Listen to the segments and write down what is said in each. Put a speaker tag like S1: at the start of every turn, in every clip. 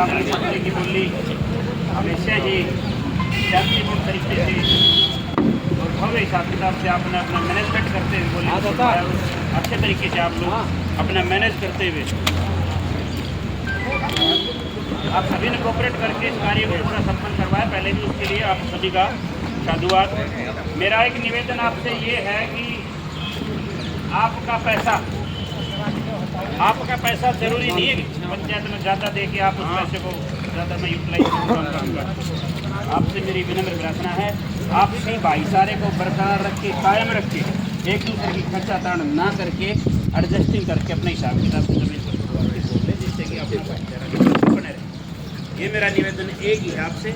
S1: आपकी पत्नी की बोली हमेशा ही शांतिपूर्ण तरीके से और भव्य हिसाब किताब से आपने अपना मैनेजमेंट करते हुए बोली अच्छे तरीके से आप लोग अपना मैनेज करते हुए आप सभी ने कोऑपरेट करके इस कार्य को पूरा संपन्न करवाया। पहले भी उसके लिए आप सभी का साधुवाद। मेरा एक निवेदन आपसे ये है कि आपका पैसा जरूरी नहीं है कि पंचायत में ज़्यादा दे के आप उस पैसे को ज़्यादा में यूटिलाइज करूँगा। आपसे मेरी विनम्र प्रार्थना है, आपसी भाईचारे को बरकरार रख के कायम रख के एक दूसरे की खर्चातान ना करके एडजस्टिंग करके अपने हिसाब किताब से जमीन को बोले जिससे कि अपना भाईचारा बने रहे। ये मेरा निवेदन एक ही है आपसे।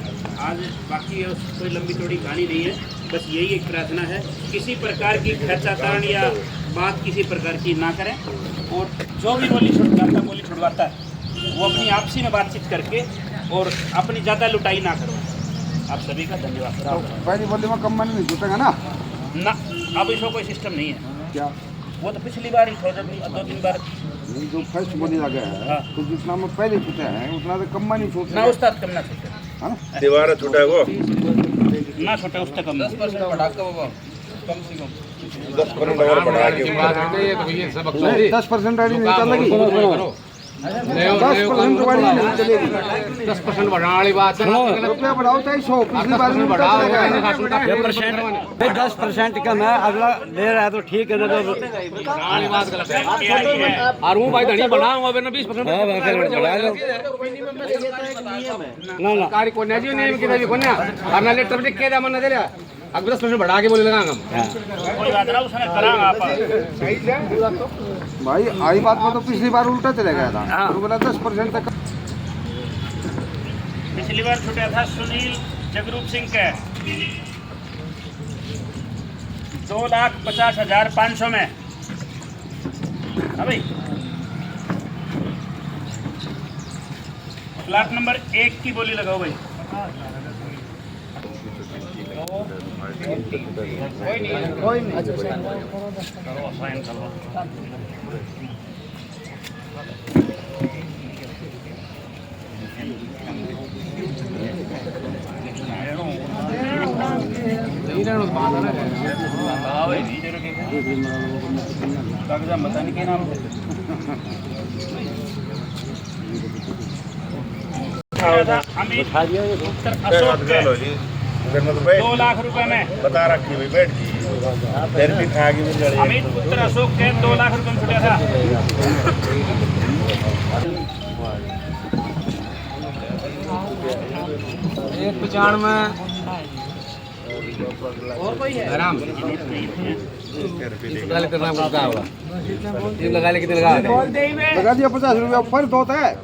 S1: आज बाकी कोई लंबी चौड़ी कहानी नहीं है, बस यही एक प्रार्थना है, किसी प्रकार की खर्चातान या बात किसी प्रकार की ना करें और जो भी बोली छुड़वाता है वो अपनी आपसी में बातचीत करके और अपनी ज़्यादा लुटाई ना करवाए। आप सभी का धन्यवाद।
S2: तो पहली बोली में कम मनी नहीं जुटेगा ना?
S1: ना, अब इसको कोई सिस्टम नहीं है।
S2: क्या
S1: वो तो पिछली बार ही जब 2-3 बार
S2: नहीं, जो फर्स्ट बोली लगा है तो जितना में पहले छूटे हैं उतना तो कम मनी छूटे
S1: ना, उस तक कम ना छूटे,
S2: है ना?
S3: दीवार छूटा है वो
S1: ना छूटे उस तक कम
S4: 10% बढ़ा के बाबा कम से कम
S3: 10% और बढ़ा के
S2: 10% वाली नहीं चलेगी, 10% वाली नहीं चलेगी।
S4: 10% बढ़ाने वाली बात है।
S2: रुपया बढ़ाओ चाहे 100, पिछली बार में बढ़ाओ
S5: 10% कम है, अगला ले रहा है तो ठीक है,
S4: बढ़ाने वाली बात गलत है। और वो भाई धनी बढ़ाऊंगा फिर 20%
S5: बढ़ा लो ना
S4: कार्य को नहीं नियम की भी कोन्या और ना लेटर लिख के मन दे रहा अब 10% बढ़ा के बोले लगा हम
S1: कोई बात ना, उसने करा आप
S2: भाई आई बात में तो पिछली बार उल्टा चले गया था, तो बोला 10% तक।
S1: पिछली बार छूटा था सुनील जगरूप सिंह का 2,50,500 में। हाँ भाई, प्लाट नंबर 1 की बोली लगाओ भाई। कोई नहीं करो, साइन करो। कागजा बताने के नाम अमित उत्तर अशोक के 2 लाख रुपए में
S3: बता रखी भाई बैठ जी फिर भी खा के
S1: अमित पुत्र अशोक के 2 लाख रुपए में छुटा था।
S4: एक 95 में और कोई है आराम लगा ले कितना होगा ये लगा ले कितने लगा
S2: लगा दिया 50 रुपया फर्क होता है।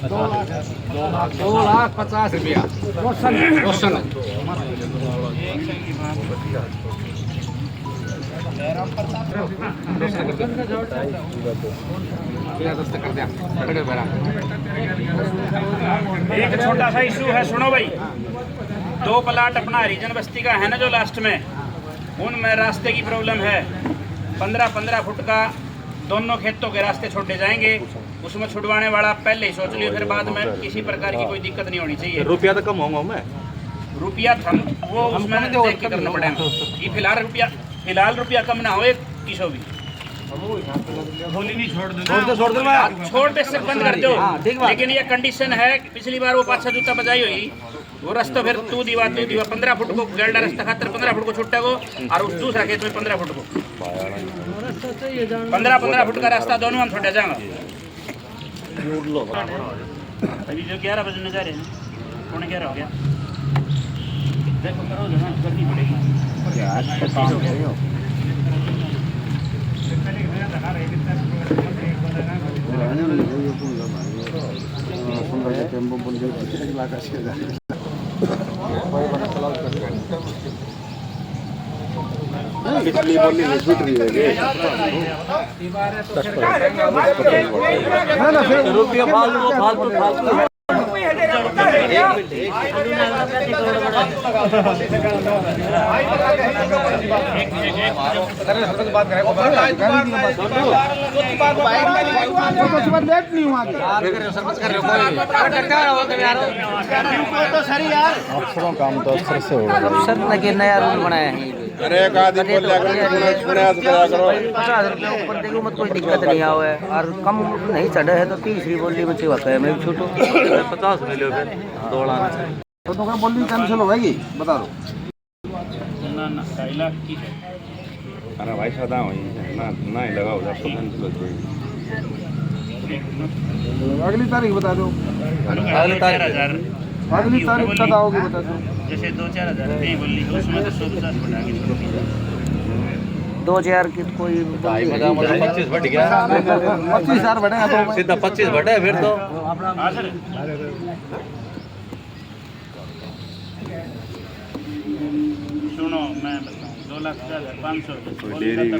S4: 2,50,000 रुपया क्वेश्चन
S1: एक छोटा सा इशू है, सुनो भाई। 2 प्लाट अपना हरिजन बस्ती का है ना जो लास्ट में, उनमें रास्ते की प्रॉब्लम है। 15-15 फुट का दोनों खेतों के रास्ते छोटे जाएंगे, उसमें छुड़वाने वाला पहले ही सोच लियो, फिर बाद में किसी प्रकार की कोई दिक्कत नहीं होनी चाहिए।
S3: रुपया तो कम होगा मैं
S1: रुपया वो उसमें देख के करना पड़ेगा। ये फिलहाल रुपया कम ना हो एक किसो भी छोड़ दे से बंद कर दो। लेकिन ये कंडीशन है, पिछली बार वो 5-6 जूता बजाई हुई वो रास्ता फिर तू दीवा 15 फुट को गैलडा रास्ता खातर 15 फुट को छुट्टा को और उस दूसरा खेत में 15 फुट को 15 फुट का रास्ता दोनों हम छोटा जाएंगे। अभी जो 11 बजने जा रहे हैं, 11:15 हो गया। देखो करो जो ना करनी पड़ेगी।
S2: पिछली बोली नहीं छूट रही है ना, फिर
S5: रुपया फालतू
S2: लेट नहीं हुआ
S5: अफसरों काम तो अफसर से होगा।
S6: अफसर ने के नया रूल बनाया है।
S3: अरे एक आदमी बोल रहा करो प्रयास करा करो
S6: 50 रुपये ऊपर देखो मत कोई दिक्कत नहीं आवे और कम नहीं चढ़े है तो तीसरी बोली में चिवा है मैं छोटो 50 मिलो फिर दौड़ा
S2: तो बोली कैंसिल होगी बता दो
S1: ना ना 2.5 लाख की है।
S3: अरे भाई सादा वही ना ना ही लगाओ जब तो कैंसिल हो जाएगी।
S2: अगली तारीख बता दो
S1: अगली तारीख
S2: अगली तारीख कब आओगे बता दो
S1: जैसे 2-4 हज़ार नहीं बोली उसमें तो 150 बढ़ा के
S6: 2000 की कोई
S5: 25 बढ़ गया
S2: 25,000 बढ़ेगा तो
S5: सीधा 25 बढ़े फिर तो
S1: हाँ सर सुनो मैं बताऊँ 2,50,500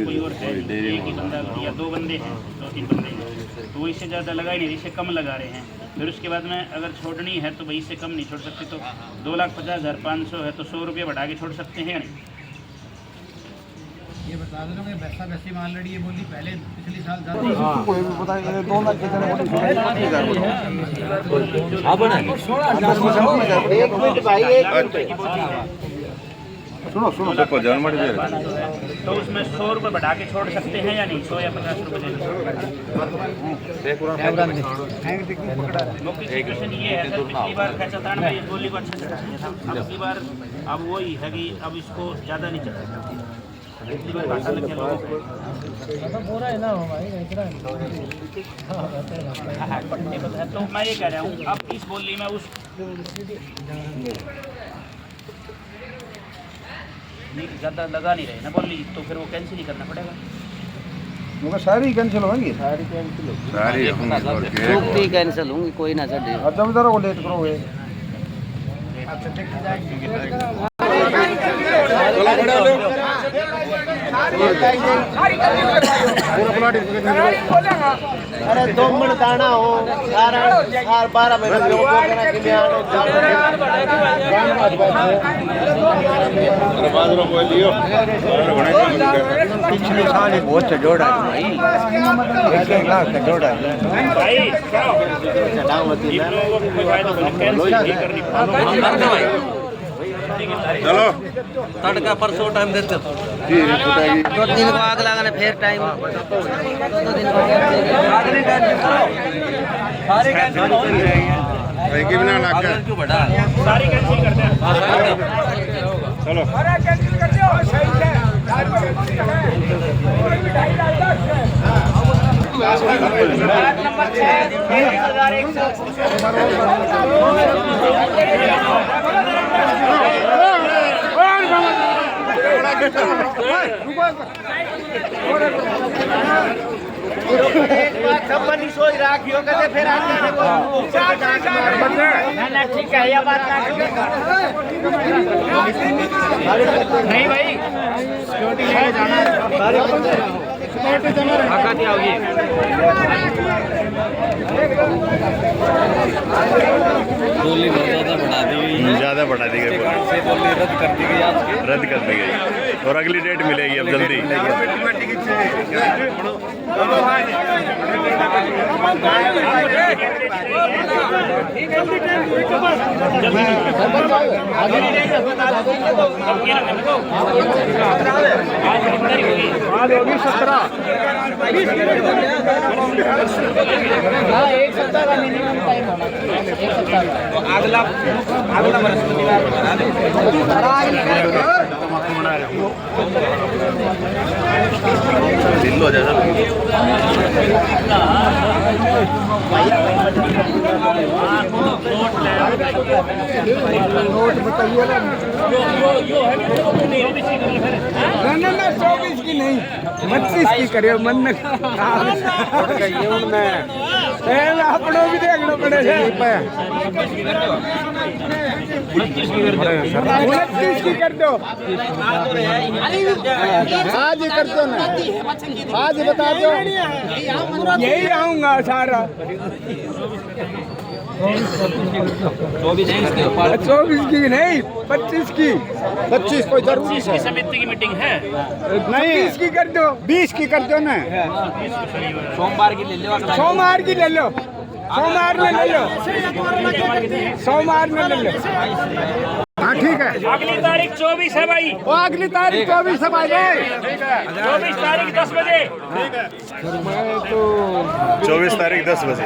S1: कोई और है एक ही बंदा या 2 बंदे हैं 2-3 बंदे हैं तो वो इससे ज़्यादा लगा ही नहीं इससे कम लगा रहे हैं। फिर उसके बाद में अगर छोड़नी है तो भाई इससे कम नहीं छोड़ सकते तो 2,50,500 है तो 100 रुपये बढ़ा के छोड़ सकते हैं या नहीं।
S7: ये बता दो कि वैसा वैसी मान लड़ी ये बोली पहले पिछले साल
S2: कोई भी पता नहीं 2 लाख कितने बोली 25,000 सुनो सुनो
S3: सबको जान मर जाए
S1: तो उसमें 100 रुपये बढ़ा के छोड़ सकते हैं या नहीं 100 या 50 रुपये मुख्य सिचुएशन ये है सर पिछली बार का चतान में इस बोली को अच्छा चढ़ा दिया था अब की बार अब वही है कि अब इसको ज़्यादा नहीं चढ़ा पिछली बार घाटा लग गया लोगों को तो मैं ये कह रहा हूँ अब इस बोली में उस नहीं ज़्यादा लगा नहीं रहे ना बोली तो फिर वो कैंसिल ही करना पड़ेगा।
S2: मगर सारी कैंसिल होंगी
S3: सारी
S6: भी कैंसिल होंगी कोई ना चढ़े
S2: और जब इधर वो लेट करोगे
S7: अरे 2 मिनट दाना हो 12 महीने
S2: पिछले साल बहुत जोड़ा भाई
S3: चलो
S5: तड़का परसों टाइम देते तो
S3: जी छुटाएगी
S6: 2 दिन को आग लगाने फिर टाइम 2 दिन
S3: एक ही बिना लग गया
S5: क्यों बढ़ा
S1: सारी कैंसिल करते हैं
S3: चलो
S7: कंपनी सोच राखियो कहते फिर ना ठीक है ये बात ना नहीं भाई सिक्योरिटी लेके जाना
S5: बोली ज़्यादा बढ़ा दी गई बोली रद्द कर दी गई आज की रद्द कर दी गई और अगली डेट मिलेगी अब जल्दी
S7: एक सप्ताह का मिनिमम टाइम होना
S1: अगला
S5: दिन हो जाएगा
S2: नोट बताइए ना 24 की नहीं 25 की करिए मन में आप
S8: अपनों भी देखना पड़ेगा 29 की कर दो आज ही कर दो ना आज ही बता दो यही आऊंगा सारा 24 की नहीं 25 की 25 कोई जरूरी है
S1: समिति की मीटिंग है
S8: नहीं 20 की कर दो 20 की कर दो ना सोमवार की ले लो सोमवार में ले लो सोमवार में ले लो हाँ ठीक है
S1: अगली तारीख 24 है भाई
S8: वो अगली तारीख 24 है भाई
S1: 24 तारीख 10 बजे
S5: 24 तारीख 10 बजे